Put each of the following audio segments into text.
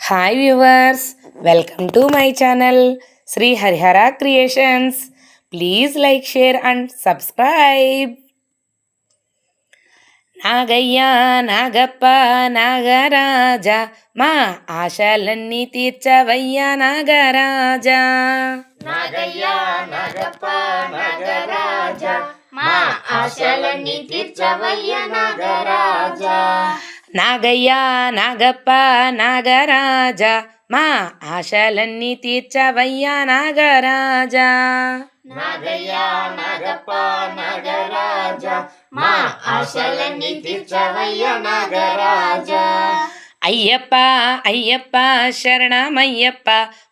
Hi viewers, welcome to my channel Shri Harihara creations. Please like, share and subscribe. Nagayya Nagappa Nagaraja, మా ఆశలన్నీ తీర్చవయ్యా నాగరాజా. నాగయ్య నాగప్ప నాగరాజా, మా ఆశలన్నీ తీర్చవయ్యా నాగరాజా. నాగయ్య నాగప్ప నాగరాజా, మా ఆశలన్నీ తీర్చవయ్యా నాగరాజా. నాగయ్య నాగప్ప నాగరాజా, మా ఆశలన్నీ తీర్చవయ్యా నాగరాజా. అయ్యప్ప అయ్యప్ప శరణమయ్యప్ప,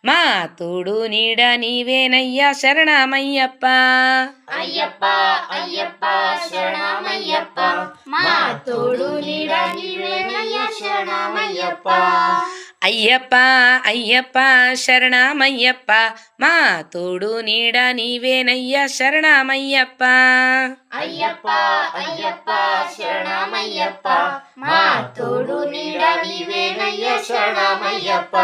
మా తోడు నీడ నీవేనయ్యా శరణమయ్యప్ప. అయ్యప్ప అయ్యప్ప శరణమయ్యప్ప, మా తోడు నీడ నీవేనయ్యా శరణమయ్యప్ప. అయ్యప్ప అయ్యప్ప శరణమయ్యప్ప, మా తోడు నీడ నీవేనయ్యా శరణమయ్యప్ప. అయ్యప్ప అయ్యప్ప శరణమయ్యప్ప, మా తోడు నీడ నీవేనయ్యా శరణమయ్యప్ప.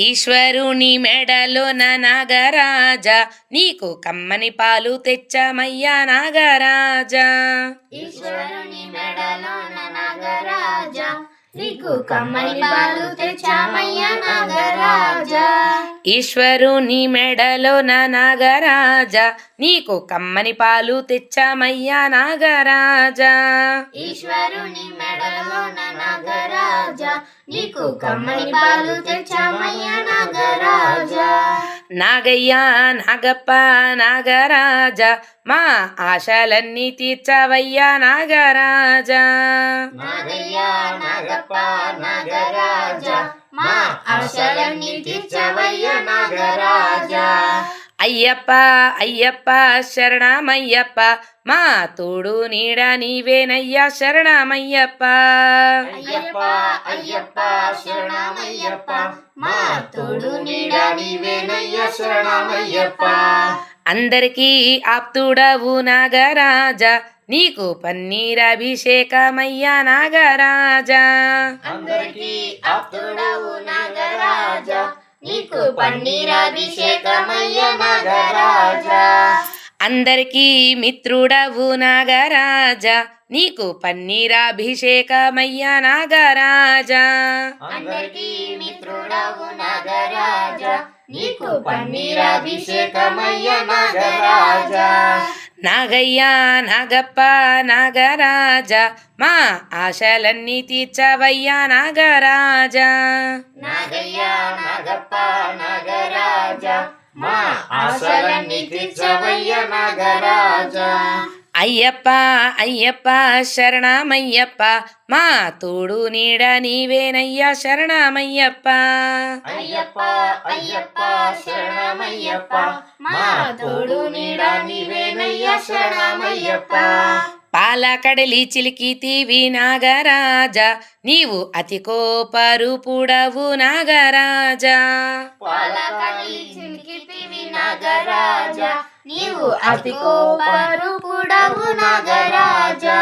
ఈశ్వరుని మెడలోన నాగరాజా, నీకు కమ్మని పాలు తెచ్చమయ్యా నాగరాజా. ఈశ్వరుని మెడలోన నాగరాజా, నీకు కమ్మని పాలు తెచ్చామయ్యా నాగరాజా. ఈశ్వరుని మెడలోన నాగరాజా, నీకు కమ్మని పాలు తెచ్చామయ్యా నాగరాజా. ఈశ్వరుని మెడలోన నాగరాజా, నీకు కమ్మని పాలు తెచ్చామయ్యా నాగరాజా. నాగయ్య నాగప్ప నాగరాజా, మా ఆశలన్నీ తీర్చవయ్యా నాగరాజా. నాగయ్య నాగప్ప నాగరాజా, మా ఆశలన్నీ తీర్చవయ్యా నాగరాజా. అయ్యప్ప అయ్యప్ప శరణమయ్యప్ప, మా తోడు నీడ నీవేనయ్యా శరణమయ్యప్ప. అయ్యప్ప అయ్యప్ప శరణమయ్యప్ప, మా తోడు నీడ నీవేనయ్యా శరణమయ్యప్ప. అందరికీ ఆప్తుడవు నాగరాజా, నీకు పన్నీరాభిషేకమయ్యా నాగరాజా. అందరికీ ఆప్తుడవు నాగరాజా, నీకు పన్నీరాభిషేకమయ్యా నాగరాజా. అందరికీ మిత్రుడవు నాగరాజా, నీకు పన్నీరాభిషేకమయ్యా నాగరాజా. అందరికీ మిత్రుడవు నాగరాజా, నీకు పన్నీరాభిషేకమయ్యా నాగరాజా. నాగయ్య నాగప్ప నాగరాజా, మా ఆశలన్నీ తీర్చవయ్యా నాగరాజా. నాగయ్య నాగప్ప నాగరాజా, మా ఆశలన్నీ తీర్చవయ్యా నాగరాజా. అయ్యప్ప అయ్యప్ప శరణమయ్యప్ప, మా తోడు నీడ నీవేనయ్యా శరణమయ్యప్ప. అయ్యప్ప అయ్యప్ప శరణమయ్యప్ప, మా తోడు నీడ నీవేనయ్యా శరణమయ్యప్ప. పాలకడలి చిలికితివి నాగరాజా, నీవు అతి కోపరూపుడవు నాగరాజా. పాలకడలి చిలికితివి నాగరాజా, నీవు అతి కోపరూపుడవు నాగరాజా.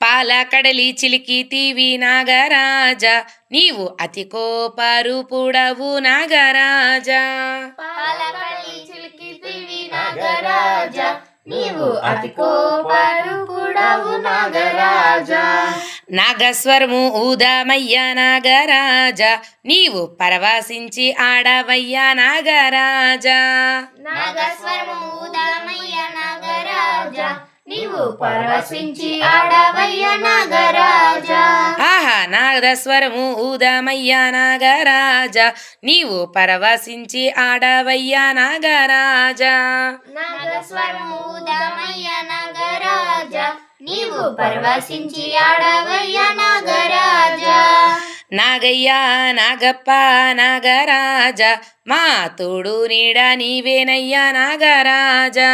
పాలకడలి చిలికితివి నాగరాజా, నీవు అతి కోపరూపుడవు నాగరాజా. పాలకడలి చిలికితివి నాగరాజా, నీవు అతి కోపరూపుడవు నాగరాజా. నాగస్వరము ఊదామయ్యా నాగరాజా, నీవు పరవశించి ఆడవయ్యా నాగరాజా. నాగస్వరము ఊదామయ్యా నాగరాజా, నీవు పరవశించి ఆడవయ్యా నాగరాజా. ఆహా నాగస్వరము ఊదామయ్యా నాగరాజా, నీవు పరవశించి ఆడవయ్యా నాగరాజా. నాగస్వరము ఊదామయ్యా నాగరాజా, నీవు పరవశించి ఆడవయ్యా నాగరాజా. నాగయ్య నాగప్ప నాగరాజా, మా తోడు నీడ నీవేనయ్యా నాగరాజా.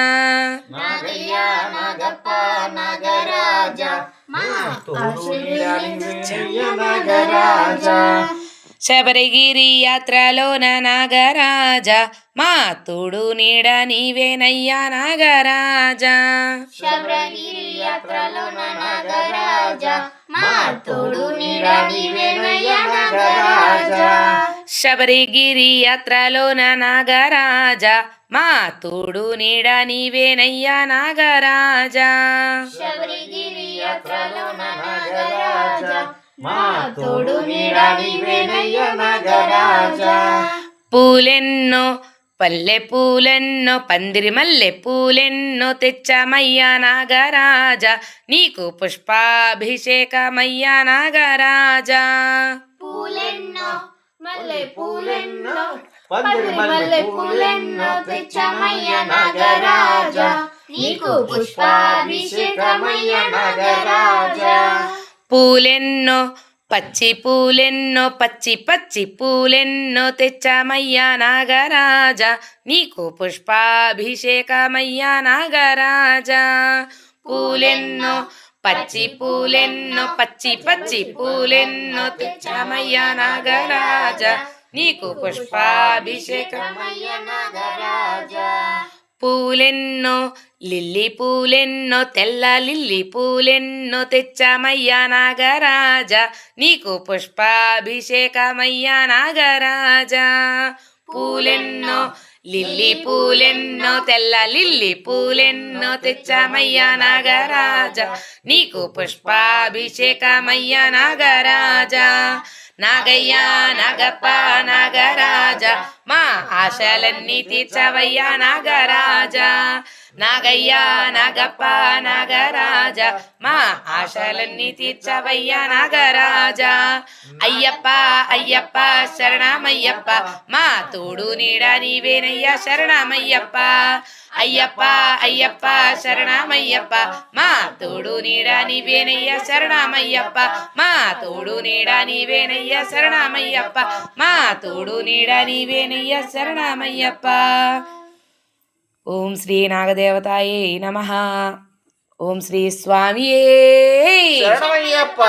నాగయ్య నాగప్ప నాగరాజా, మా ఆశలన్నీ తీర్చవయ్యా నాగరాజా. శబరిగిరి యాత్రలోన నాగరాజా, మా తోడు నీడ నీవేనయ్యా నాగరాజా. శబరిగిరి యాత్రలోన నాగరాజా, మా తోడు నీడ నీవేనయ్యా నాగరాజా. శబరిగిరి యాత్రలోన నాగరాజా మా తోడు నీడ నీవేనయ్యా నాగరాజా శబరిగిరి యాత్రలోన నాగరాజా మా తోడు నీడ నీవేనయ్య నాగరాజా పూలెన్నో పల్లె పూలెన్నో పందిరి మల్లె పూలెన్నో తెచ్చామయ్యా నాగరాజా నీకు పుష్పాభిషేకమయ్యా నాగరాజా పూలెన్నో మల్లె పూలెన్నో మల్లె పూలెన్నో తెచ్చామయ్య నాగరాజా నీకు పుష్పాభిషేకమయ్య నాగరాజా పూలెన్నో పచ్చి పూలెన్నో పచ్చి పచ్చి పూలెన్నో తెచ్చామయ్యా నాగరాజా నీకు పుష్పాభిషేకమయ్యా నాగరాజా పూలెన్నో పచ్చి పూలెన్నో పచ్చి పచ్చి పూలెన్నో తెచ్చామయ్యా నాగరాజా నీకు పుష్పాభిషేకమయ్య నాగరాజా పూలెన్నో లిల్లీ పూలెన్నో తెల్ల లిల్లీ పూలెన్నో తెచ్చామయ్యా నాగరాజా నీకు పుష్పాభిషేకమయ్యా నాగరాజా పూలెన్నో లిల్లీ పూలెన్నో తెల్ల లిల్లీ పూలెన్నో తెచ్చామయ్యా నాగరాజా నీకు పుష్పాభిషేకమయ్యా నాగరాజా నాగయ్యా నాగప్ప నాగరాజా మా ఆశలన్నీ తీర్చవయ్యా నాగరాజా నాగయ్యా నాగప్ప నాగరాజా మా ఆశలన్నీ తీర్చవయ్యా నాగరాజా అయ్యప్ప అయ్యప్ప శరణమయ్యప్ప మా తోడు నీడ నీవేనయ్యా శరణమయ్యప్ప అయ్యప్ప అయ్యప్ప శరణమయ్యప్ప మా తోడు నీడ నీవేనయ్యా శరణమయ్యప్ప మా తోడు నీడ నీవేనయ్యా శరణమయ్యప్ప మా తోడు నీడ నీవేనయ్యా శరణమయ్యప్ప ఓం శ్రీ నాగదేవతాయే నమః ఓం శ్రీ స్వామియే శరణమయ్యప్ప